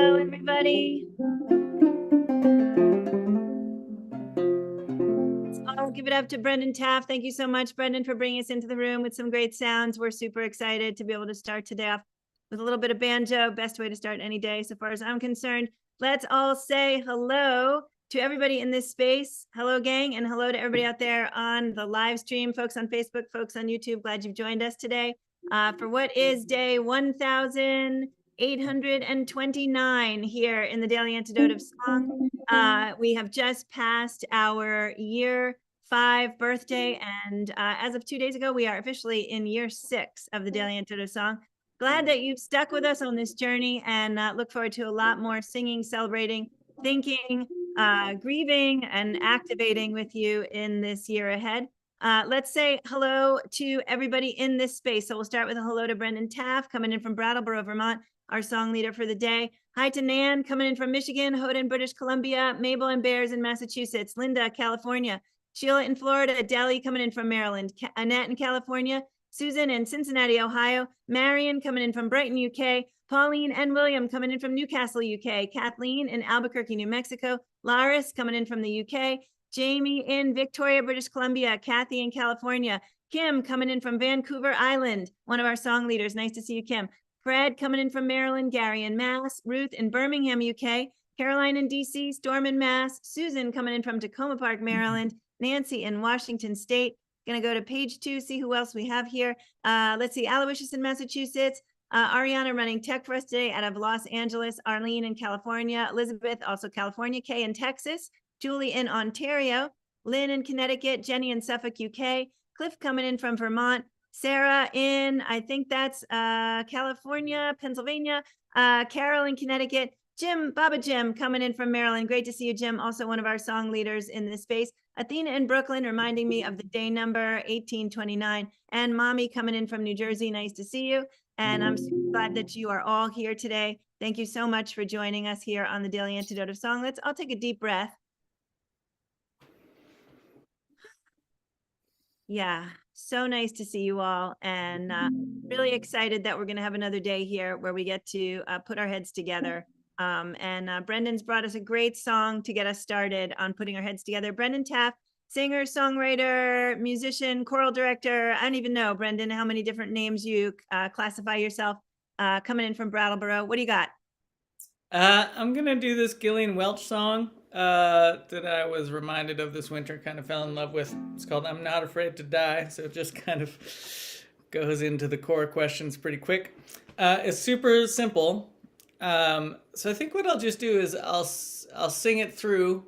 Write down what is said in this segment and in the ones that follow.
Hello, everybody. I'll give it up to Brendan Taaffe. Thank you so much, Brendan, for bringing us into the room with some great sounds. We're super excited to be able to start today off with a little bit of banjo. Best way to start any day, so far as I'm concerned. Let's all say hello to everybody in this space. Hello, gang, and hello to everybody out there on the live stream, folks on Facebook, folks on YouTube. Glad you've joined us today for what is day 1829 here in the Daily Antidote of Song. We have just passed our year 5 birthday, and as of 2 days ago, we are officially in year 6 of the Daily Antidote of Song. Glad that you've stuck with us on this journey, and look forward to a lot more singing, celebrating, thinking, grieving, and activating with you in this year ahead. Let's say hello to everybody in this space. So we'll start with a hello to Brendan Taaffe, coming in from Brattleboro, Vermont, our song leader for the day. Hi to Nan, coming in from Michigan, Houghton, British Columbia, Mabel and Bears in Massachusetts, Linda, California, Sheila in Florida, Deli coming in from Maryland, Annette in California, Susan in Cincinnati, Ohio, Marion coming in from Brighton, UK, Pauline and William coming in from Newcastle, UK, Kathleen in Albuquerque, New Mexico, Laris coming in from the UK, Jamie in Victoria, British Columbia, Kathy in California, Kim coming in from Vancouver Island, one of our song leaders. Nice to see you, Kim. Fred coming in from Maryland, Gary in Mass, Ruth in Birmingham, UK, Caroline in DC, Storm in Mass, Susan coming in from Tacoma Park, Maryland, Nancy in Washington State. Gonna go to page 2, see who else we have here. Let's see, Aloysius in Massachusetts, Ariana running tech for us today out of Los Angeles, Arlene in California, Elizabeth, also California, Kay in Texas, Julie in Ontario, Lynn in Connecticut, Jenny in Suffolk, UK, Cliff coming in from Vermont, Sarah in, I think that's California, Pennsylvania, Carol in Connecticut, Jim, Baba Jim coming in from Maryland. Great to see you, Jim, also one of our song leaders in this space. Athena in Brooklyn, reminding me of the day number 1829, and Mommy coming in from New Jersey. Nice to see you. And I'm so glad that you are all here today. Thank you so much for joining us here on the Daily Antidote of Song. Let's all take a deep breath. Yeah, so nice to see you all, and really excited that we're going to have another day here where we get to put our heads together. Brendan's brought us a great song to get us started on putting our heads together. Brendan Taaffe, singer, songwriter, musician, choral director. I don't even know, Brendan, how many different names you classify yourself, coming in from Brattleboro. What do you got? I'm going to do this Gillian Welch song that I was reminded of this winter, kind of fell in love with. It's called I'm Not Afraid to Die, so it just kind of goes into the core questions pretty quick. It's super simple. So I think what I'll just do is I'll sing it through,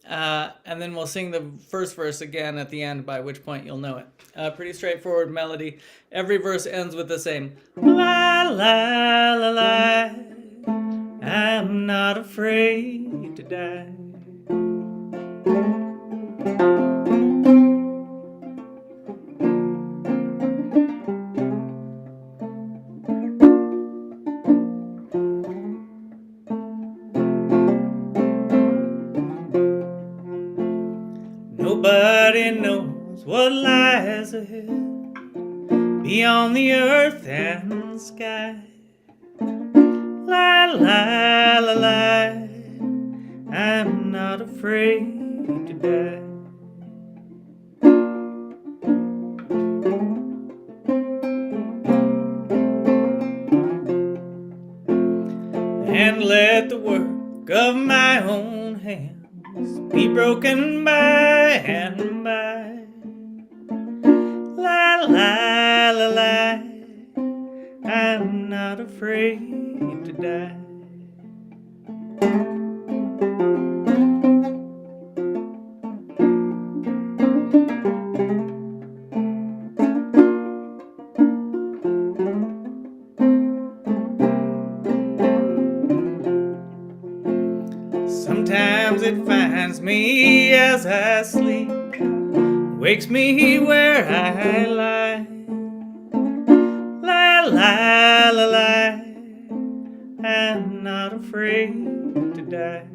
and then we'll sing the first verse again at the end, by which point you'll know it. Pretty straightforward melody. Every verse ends with the same la la la la. I'm not afraid to die. Nobody knows what lies ahead beyond the earth and the sky. La la la la, I'm not afraid to die. And let the work of my own hands be broken by and by. La la la la, I'm not afraid to die. Sometimes it finds me as I sleep, wakes me where I lie. La la la la, I'm not afraid to die.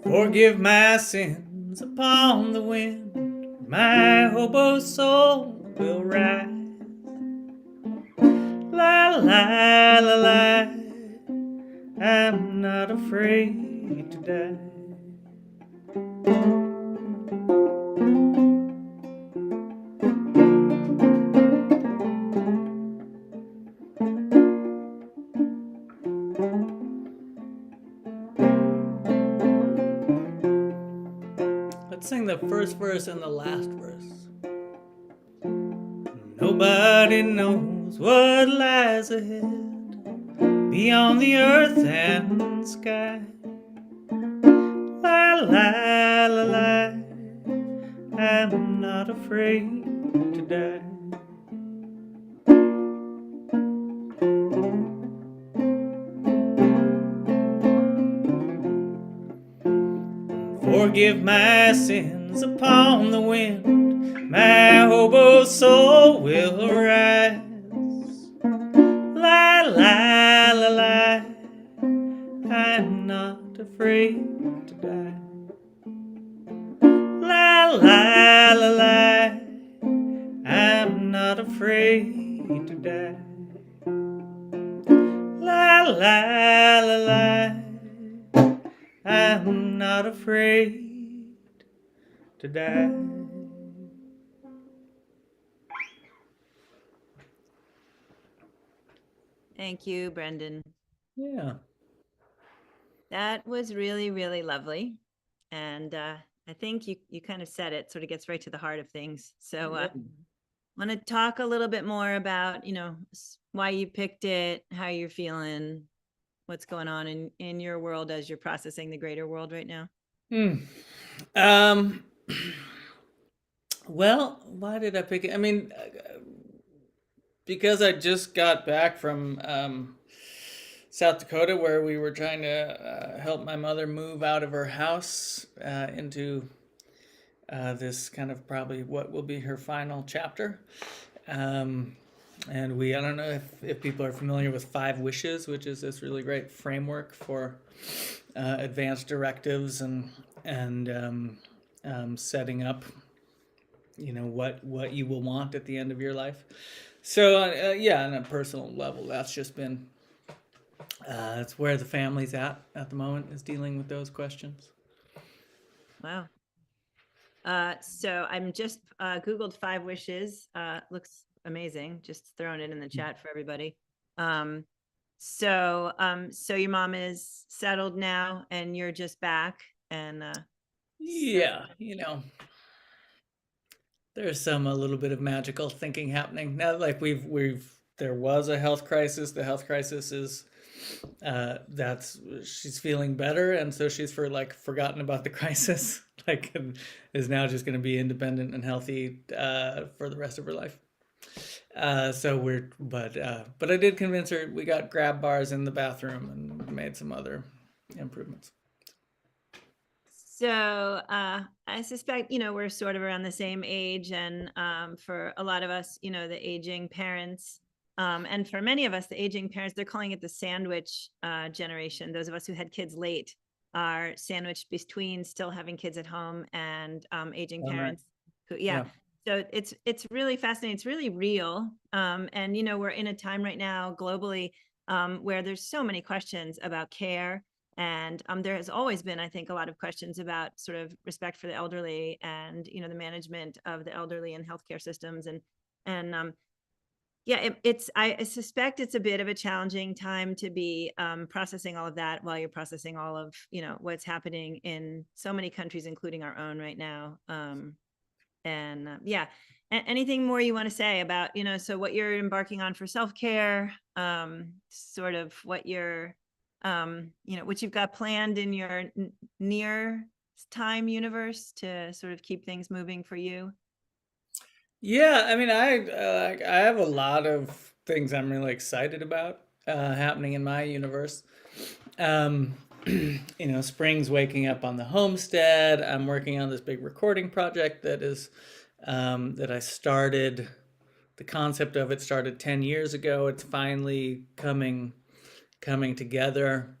Forgive my sins upon the wind, my hobo soul will rise. La la la la, I'm not afraid to die. Let's sing the first verse and the last verse. Nobody knows what lies ahead beyond the earth and sky. La la la la, I'm not afraid to die. Forgive my sins upon the wind, my hobo soul will rise. La la la la, I'm not afraid to die. La la la la, I'm not afraid to die. La la la la, I'm not afraid to die. Thank you, Brendan. Yeah. That was really, really lovely. And I think you kind of said it, sort of gets right to the heart of things. So want to talk a little bit more about, why you picked it, how you're feeling, what's going on in your world as you're processing the greater world right now? Um, well, why did I pick it? I mean, because I just got back from South Dakota, where we were trying to help my mother move out of her house into this kind of probably what will be her final chapter. And I don't know if people are familiar with 5 Wishes, which is this really great framework for advanced directives and setting up, what you will want at the end of your life. So yeah, on a personal level, that's just been that's where the family's at the moment, is dealing with those questions. Wow. So I'm just Googled 5 Wishes. Looks amazing. Just throwing it in the chat for everybody. So your mom is settled now and you're just back and Yeah, there's some a little bit of magical thinking happening now. Like there was a health crisis. The health crisis is that's she's feeling better, and so she's forgotten about the crisis. And is now just going to be independent and healthy for the rest of her life. But I did convince her. We got grab bars in the bathroom and made some other improvements. So I suspect, we're sort of around the same age. And for a lot of us, the aging parents, and for many of us, the aging parents, they're calling it the sandwich generation. Those of us who had kids late are sandwiched between still having kids at home and aging parents. Who, yeah. So it's really fascinating. It's really real. And, we're in a time right now globally where there's so many questions about care. And there has always been, I think, a lot of questions about sort of respect for the elderly and, the management of the elderly and healthcare systems. Yeah, I suspect it's a bit of a challenging time to be processing all of that while you're processing all of, what's happening in so many countries, including our own right now. Yeah, anything more you want to say about, so what you're embarking on for self-care, sort of what you're what you've got planned in your near time universe to sort of keep things moving for you? Yeah, I mean, I have a lot of things I'm really excited about happening in my universe. Spring's waking up on the homestead. I'm working on this big recording project that I started. The concept of it started 10 years ago. It's finally coming together.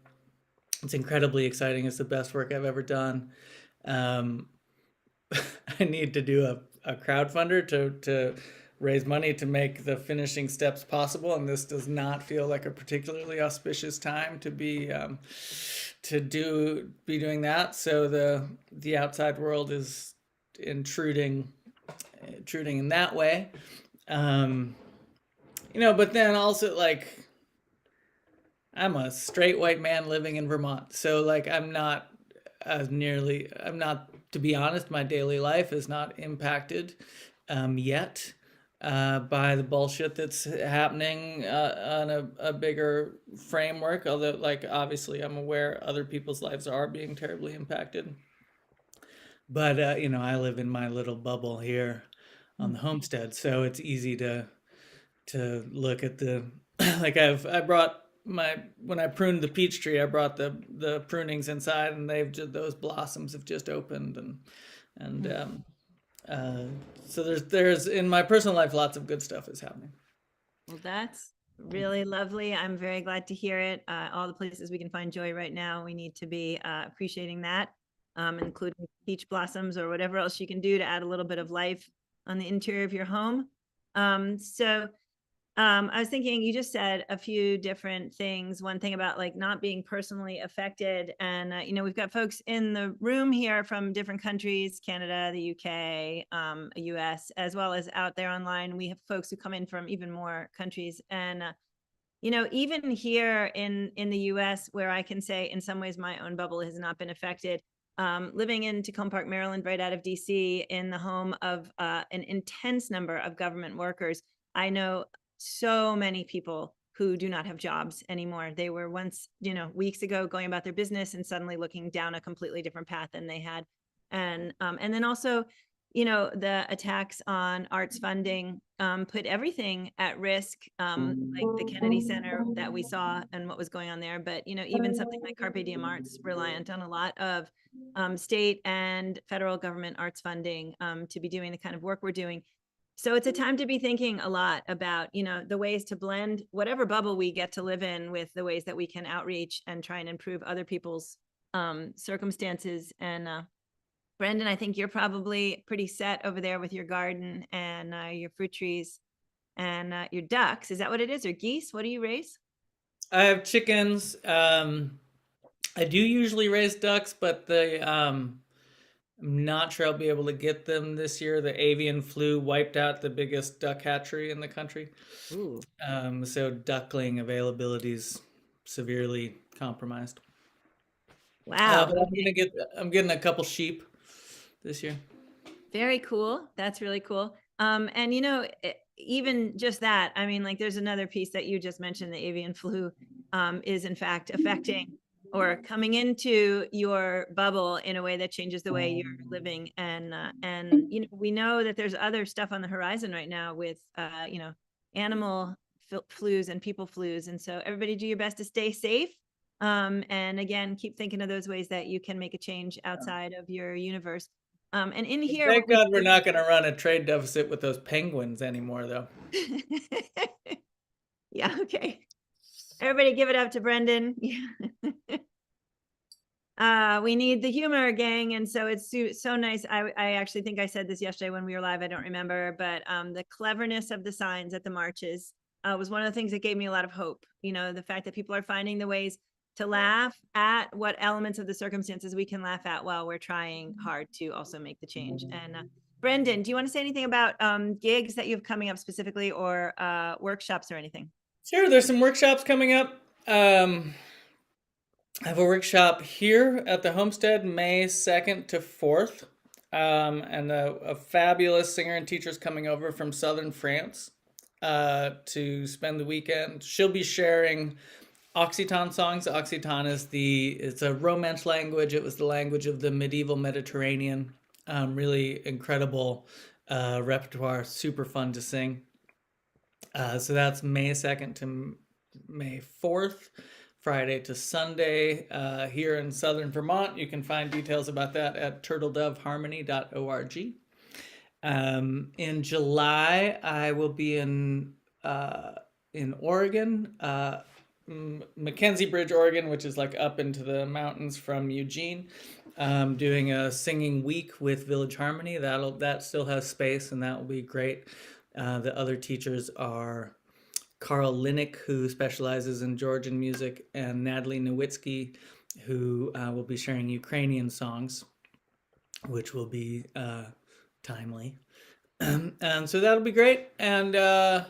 It's incredibly exciting. It's the best work I've ever done. I need to do a crowdfunder to raise money to make the finishing steps possible, and this does not feel like a particularly auspicious time to be doing that. So the outside world is intruding in that way. Um, but then also, like, I'm a straight white man living in Vermont, so like I'm not, to be honest, my daily life is not impacted yet by the bullshit that's happening on a bigger framework. Although, like, obviously, I'm aware other people's lives are being terribly impacted. But I live in my little bubble here on the homestead, so it's easy to look at the like I brought my when I pruned the peach tree, I brought the prunings inside, and those blossoms have just opened, and uh, so there's in my personal life lots of good stuff is happening. Well, that's really lovely. I'm very glad to hear it. All the places we can find joy right now, we need to be appreciating that, including peach blossoms or whatever else you can do to add a little bit of life on the interior of your home. I was thinking, you just said a few different things. One thing about like not being personally affected. And, we've got folks in the room here from different countries, Canada, the UK, US, as well as out there online. We have folks who come in from even more countries. And, even here in the US, where I can say in some ways my own bubble has not been affected, living in Tacoma Park, Maryland, right out of DC, in the home of an intense number of government workers, I know so many people who do not have jobs anymore. They were once, weeks ago going about their business and suddenly looking down a completely different path than they had. And then also, the attacks on arts funding put everything at risk, like the Kennedy Center that we saw and what was going on there. But, even something like Carpe Diem Arts, reliant on a lot of state and federal government arts funding to be doing the kind of work we're doing. So it's a time to be thinking a lot about, the ways to blend whatever bubble we get to live in with the ways that we can outreach and try and improve other people's circumstances. And Brendan, I think you're probably pretty set over there with your garden and your fruit trees and your ducks. Is that what it is? Or geese? What do you raise? I have chickens. I do usually raise ducks, but I'm not sure I'll be able to get them this year. The avian flu wiped out the biggest duck hatchery in the country. Ooh. So duckling availability is severely compromised. Wow. But I'm getting a couple sheep this year. Very cool. That's really cool. And even just that, I mean, like there's another piece that you just mentioned, the avian flu is in fact affecting or coming into your bubble in a way that changes the way you're living. And we know that there's other stuff on the horizon right now with animal flus and people flus. And so everybody do your best to stay safe. And again, keep thinking of those ways that you can make a change outside of your universe. And in here, Thank God we're not going to run a trade deficit with those penguins anymore, though. Yeah, okay. Everybody give it up to Brendan. We need the humor, gang. And so it's so nice. I actually think I said this yesterday when we were live. I don't remember, but the cleverness of the signs at the marches was one of the things that gave me a lot of hope. The fact that people are finding the ways to laugh at what elements of the circumstances we can laugh at while we're trying hard to also make the change. And Brendan, do you want to say anything about gigs that you have coming up specifically, or workshops or anything? Sure, there's some workshops coming up. I have a workshop here at the homestead May 2nd to 4th. And a fabulous singer and teacher is coming over from southern France to spend the weekend. She'll be sharing Occitan songs. Occitan it's a Romance language. It was the language of the medieval Mediterranean. Really incredible repertoire, super fun to sing. So that's May 2nd to May 4th, Friday to Sunday, here in southern Vermont. You can find details about that at turtledoveharmony.org. In July, I will be in Oregon, Mackenzie Bridge, Oregon, which is like up into the mountains from Eugene, doing a singing week with Village Harmony. That still has space, and that will be great. The other teachers are Carl Linick, who specializes in Georgian music, and Natalie Nowitzki, who will be sharing Ukrainian songs, which will be timely. And so that'll be great. And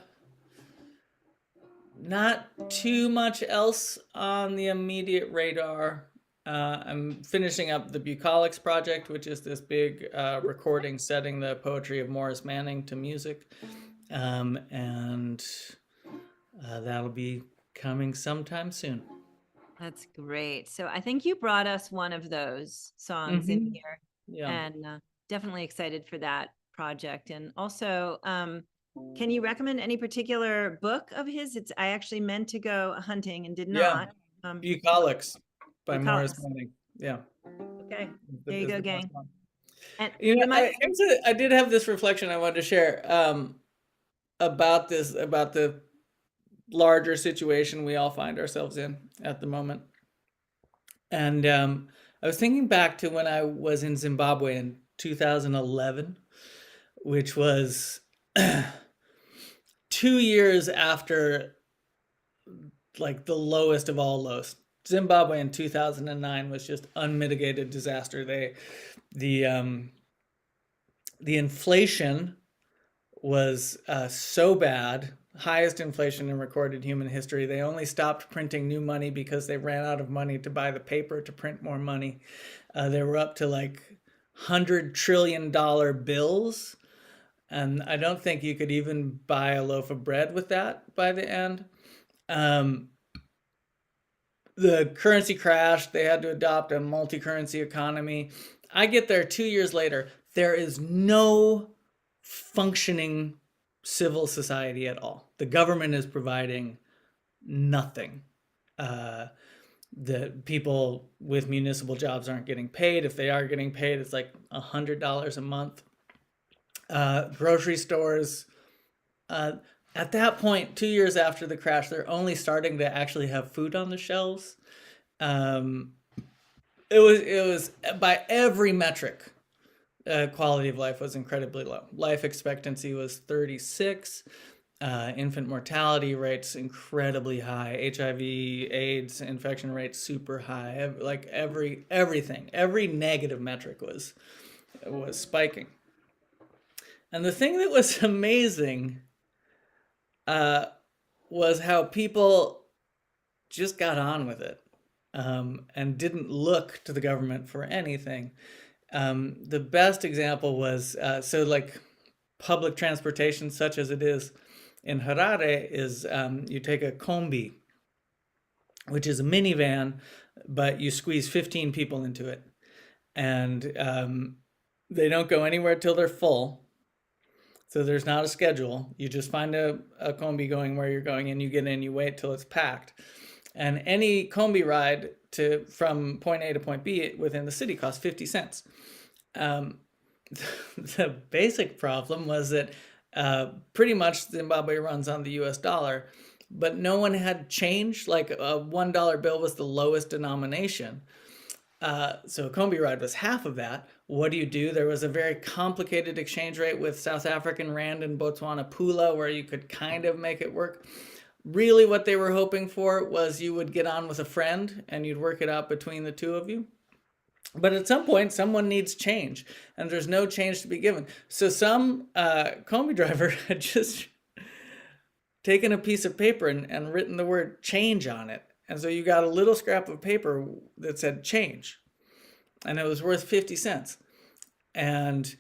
not too much else on the immediate radar. I'm finishing up the Bucolics project, which is this big recording setting the poetry of Morris Manning to music. And that'll be coming sometime soon. That's great. So I think you brought us one of those songs in here, Yeah. and definitely excited for that project. And also, can you recommend any particular book of his? I actually meant to go hunting and did Yeah. not. Bucolics by Morris Bucolics. Manning. Yeah. Okay, there you go, gang. And You know, remind I did have this reflection I wanted to share about the larger situation we all find ourselves in at the moment. And I was thinking back to when I was in Zimbabwe in 2011, which was 2 years after like the lowest of all lows. Zimbabwe in 2009 was just unmitigated disaster. The inflation was so bad, highest inflation in recorded human history. They only stopped printing new money because they ran out of money to buy the paper to print more money. They were up to like $100 trillion bills. And I don't think you could even buy a loaf of bread with that by the end. The currency crashed. They had to adopt a multi-currency economy. I get there 2 years later. There is no functioning civil society at all. The government is providing nothing. The people with municipal jobs aren't getting paid. If they are getting paid, it's like $100 a month. Grocery stores, at that point, 2 years after the crash, they're only starting to actually have food on the shelves. It was by every metric, quality of life was incredibly low. Life expectancy was 36. Infant mortality rates incredibly high. HIV, AIDS infection rates super high. Like everything, every negative metric was spiking. And the thing that was amazing was how people just got on with it and didn't look to the government for anything. The best example was like public transportation, such as it is in Harare, is you take a kombi, which is a minivan, but you squeeze 15 people into it. And they don't go anywhere till they're full. So there's not a schedule. You just find a kombi going where you're going, and you get in, you wait till it's packed. And any kombi ride from point A to point B within the city costs 50 cents. The basic problem was that pretty much Zimbabwe runs on the US dollar, but no one had change. Like a $1 bill was the lowest denomination. So a kombi ride was half of that. What do? There was a very complicated exchange rate with South African rand and Botswana pula where you could kind of make it work. Really what they were hoping for was you would get on with a friend and you'd work it out between the two of you. But at some point, someone needs change, and there's no change to be given. So some kombi driver had just taken a piece of paper and written the word change on it. And so you got a little scrap of paper that said change, and it was worth 50 cents. And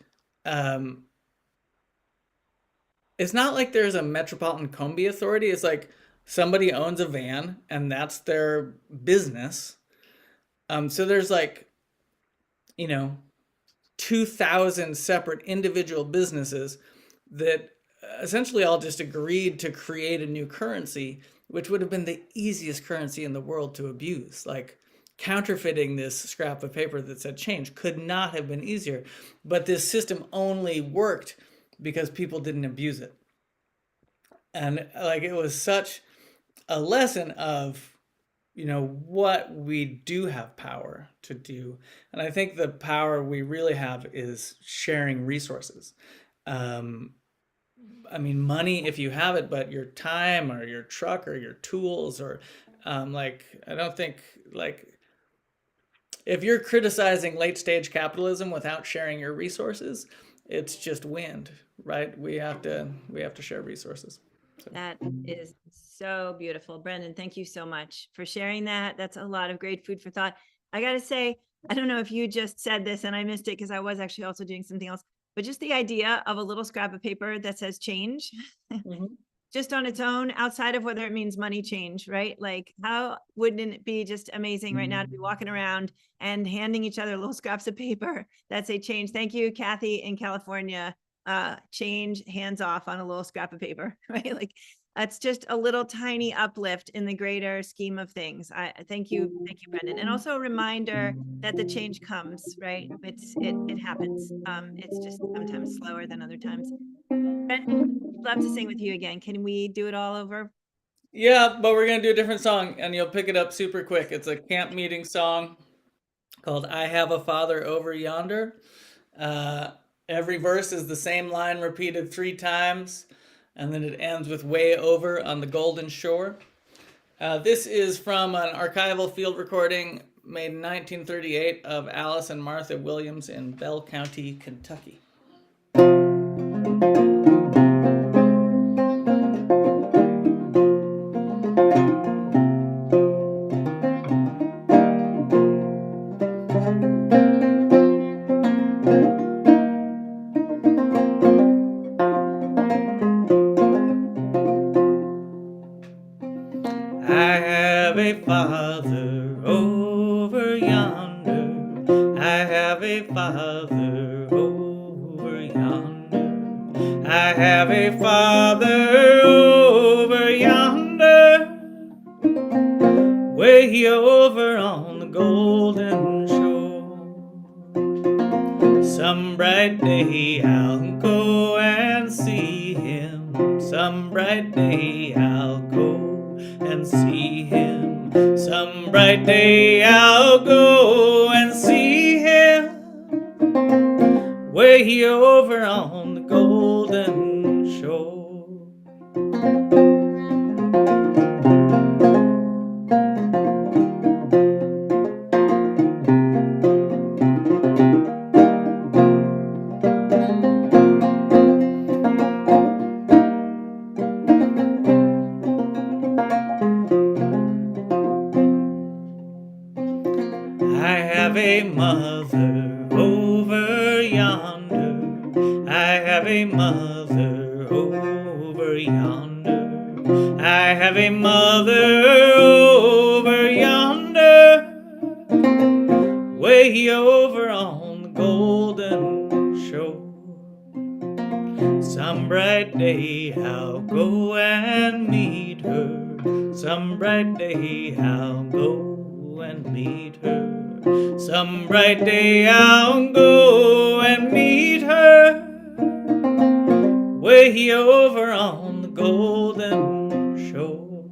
it's not like there's a metropolitan kombi authority. It's like somebody owns a van, and that's their business. So there's like, 2,000 separate individual businesses that essentially all just agreed to create a new currency, which would have been the easiest currency in the world to abuse. Like counterfeiting this scrap of paper that said change could not have been easier. But this system only worked because people didn't abuse it. And like it was such a lesson of what we do have power to do. And I think the power we really have is sharing resources. Um, I mean, money if you have it, but your time or your truck or your tools or I don't think like if you're criticizing late stage capitalism without sharing your resources, it's just wind, right? We have to share resources. So. That is so beautiful. Brendan, thank you so much for sharing that. That's a lot of great food for thought. I got to say, I don't know if you just said this and I missed it because I was actually also doing something else, but just the idea of a little scrap of paper that says change Mhm. just on its own, outside of whether it means money change, right? Like, how wouldn't it be just amazing right now to be walking around and handing each other little scraps of paper that say change? Thank you, Kathy in California. Change, hands off on a little scrap of paper, right? Like, that's just a little tiny uplift in the greater scheme of things. I thank you, Brendan, and also a reminder that the change comes, right? It happens. It's just sometimes slower than other times. Brendan, I'd love to sing with you again. Can we do it all over? Yeah, but we're gonna do a different song, and you'll pick it up super quick. It's a camp meeting song called "I Have a Father Over Yonder." Uh, every verse is the same line repeated 3 times, and then it ends with "Way over on the golden shore." This is from an archival field recording made in 1938 of Alice and Martha Williams in Bell County, Kentucky. I have a father over yonder. I have a father over yonder. I have a father over yonder. Way over on the golden shore. Some bright day I'll go and see him. Some bright day I'll go and see him. Some bright day I'll go and see him. Way over on the golden shore. I have a mother over yonder. I have a mother over yonder. I have a mother over yonder. Way over on the golden shore. Some bright day I'll go and meet her. Some bright day I'll go and meet her. Some bright day I'll go and meet her. Way over on the golden shore.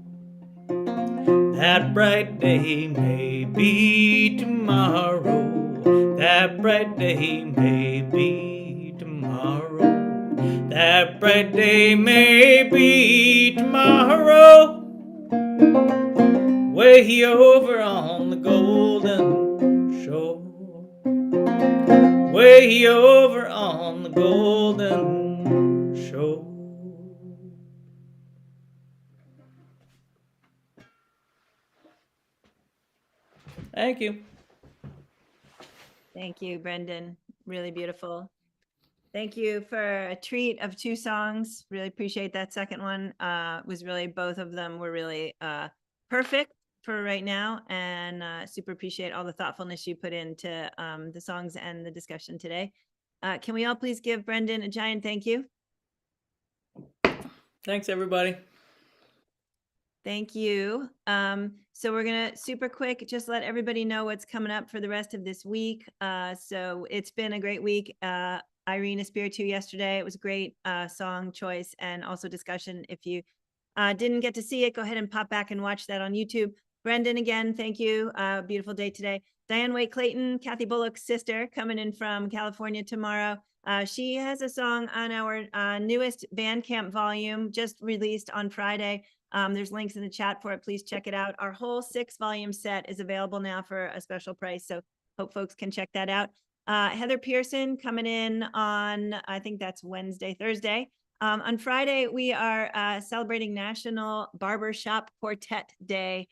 That bright day may be tomorrow. That bright day may be tomorrow. That bright day may be tomorrow. Way over on the golden shore. Way over on the golden shore. Thank you. Thank you, Brendan. Really beautiful. Thank you for a treat of 2 songs. Really appreciate that second one. Was really, both of them were really perfect for right now, and super appreciate all the thoughtfulness you put into the songs and the discussion today. Can we all please give Brendan a giant thank you? Thanks, everybody. Thank you. So we're gonna super quick just let everybody know what's coming up for the rest of this week. So it's been a great week. Irene Espiritu yesterday. It was a great song choice and also discussion. If you didn't get to see it, go ahead and pop back and watch that on YouTube. Brendan, again, thank you. Beautiful day today. Diane Wade Clayton, Kathy Bullock's sister, coming in from California tomorrow. She has a song on our newest Bandcamp volume, just released on Friday. There's links in the chat for it. Please check it out. Our whole 6-volume set is available now for a special price, so hope folks can check that out. Heather Pearson coming in on, I think that's Thursday. On Friday, we are celebrating National Barbershop Quartet Day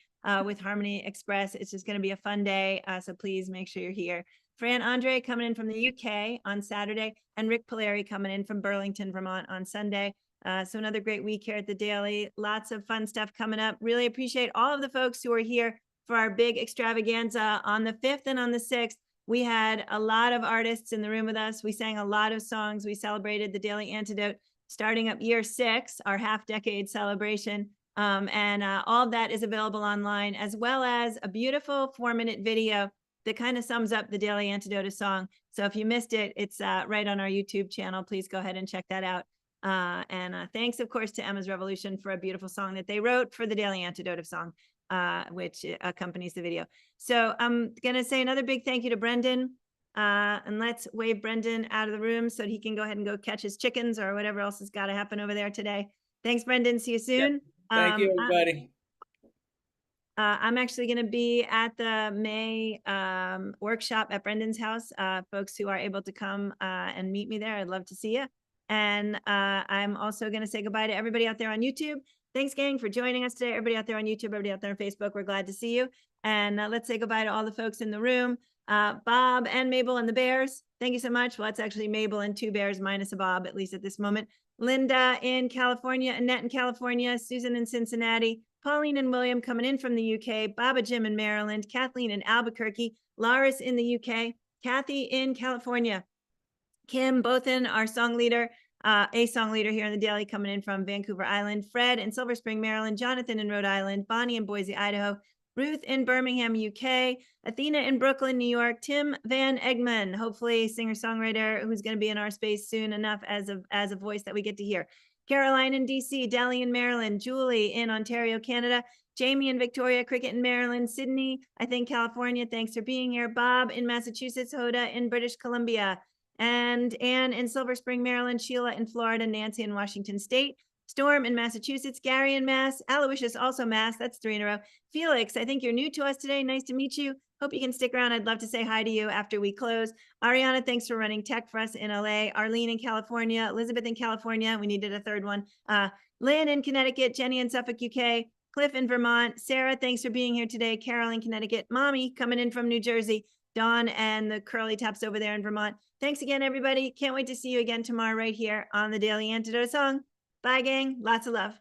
with Harmony Express. It's just going to be a fun day, so please make sure you're here. Fran Andre coming in from the UK on Saturday, and Rick Polari coming in from Burlington, Vermont on Sunday. So another great week here at the Daily. Lots of fun stuff coming up. Really appreciate all of the folks who are here for our big extravaganza on the 5th and on the 6th. We had a lot of artists in the room with us. We sang a lot of songs. We celebrated the Daily Antidote, starting up year 6, our half-decade celebration. And all of that is available online, as well as a beautiful 4-minute video that kind of sums up the Daily Antidote of song. So if you missed it, it's right on our YouTube channel. Please go ahead and check that out. And thanks, of course, to Emma's Revolution for a beautiful song that they wrote for the Daily Antidote of song, which accompanies the video. So I'm going to say another big thank you to Brendan. And let's wave Brendan out of the room so that he can go ahead and go catch his chickens or whatever else has got to happen over there today. Thanks, Brendan. See you soon. Yep. Thank you, everybody. I'm actually going to be at the May workshop at Brendan's house. Folks who are able to come and meet me there, I'd love to see you. And I'm also going to say goodbye to everybody out there on YouTube. Thanks, gang, for joining us today. Everybody out there on YouTube, everybody out there on Facebook, we're glad to see you. And let's say goodbye to all the folks in the room. Bob and Mabel and the Bears, thank you so much. Well, it's actually Mabel and 2 bears minus a Bob, at least at this moment. Linda in California, Annette in California, Susan in Cincinnati, Pauline and William coming in from the UK, Baba Jim in Maryland, Kathleen in Albuquerque, Laris in the UK, Kathy in California, Kim, both in our song leader, a song leader here in the Daily, coming in from Vancouver Island, Fred in Silver Spring, Maryland, Jonathan in Rhode Island, Bonnie in Boise, Idaho, Ruth in Birmingham, UK, Athena in Brooklyn, New York, Tim Van Egmond, hopefully singer-songwriter who's going to be in our space soon enough as a voice that we get to hear. Caroline in DC, Delhi in Maryland, Julie in Ontario, Canada, Jamie and Victoria, Cricket in Maryland, Sydney, I think California, thanks for being here, Bob in Massachusetts, Hoda in British Columbia, and Anne in Silver Spring, Maryland, Sheila in Florida, Nancy in Washington State, Storm in Massachusetts, Gary in Mass, Aloysius also Mass, that's 3 in a row. Felix, I think you're new to us today. Nice to meet you. Hope you can stick around. I'd love to say hi to you after we close. Ariana, thanks for running tech for us in LA. Arlene in California, Elizabeth in California. We needed a third one. Lynn in Connecticut, Jenny in Suffolk, UK, Cliff in Vermont. Sarah, thanks for being here today. Carol in Connecticut. Mommy coming in from New Jersey. Dawn and the Curly Taps over there in Vermont. Thanks again, everybody. Can't wait to see you again tomorrow right here on the Daily Antidote Song. Bye, gang. Lots of love.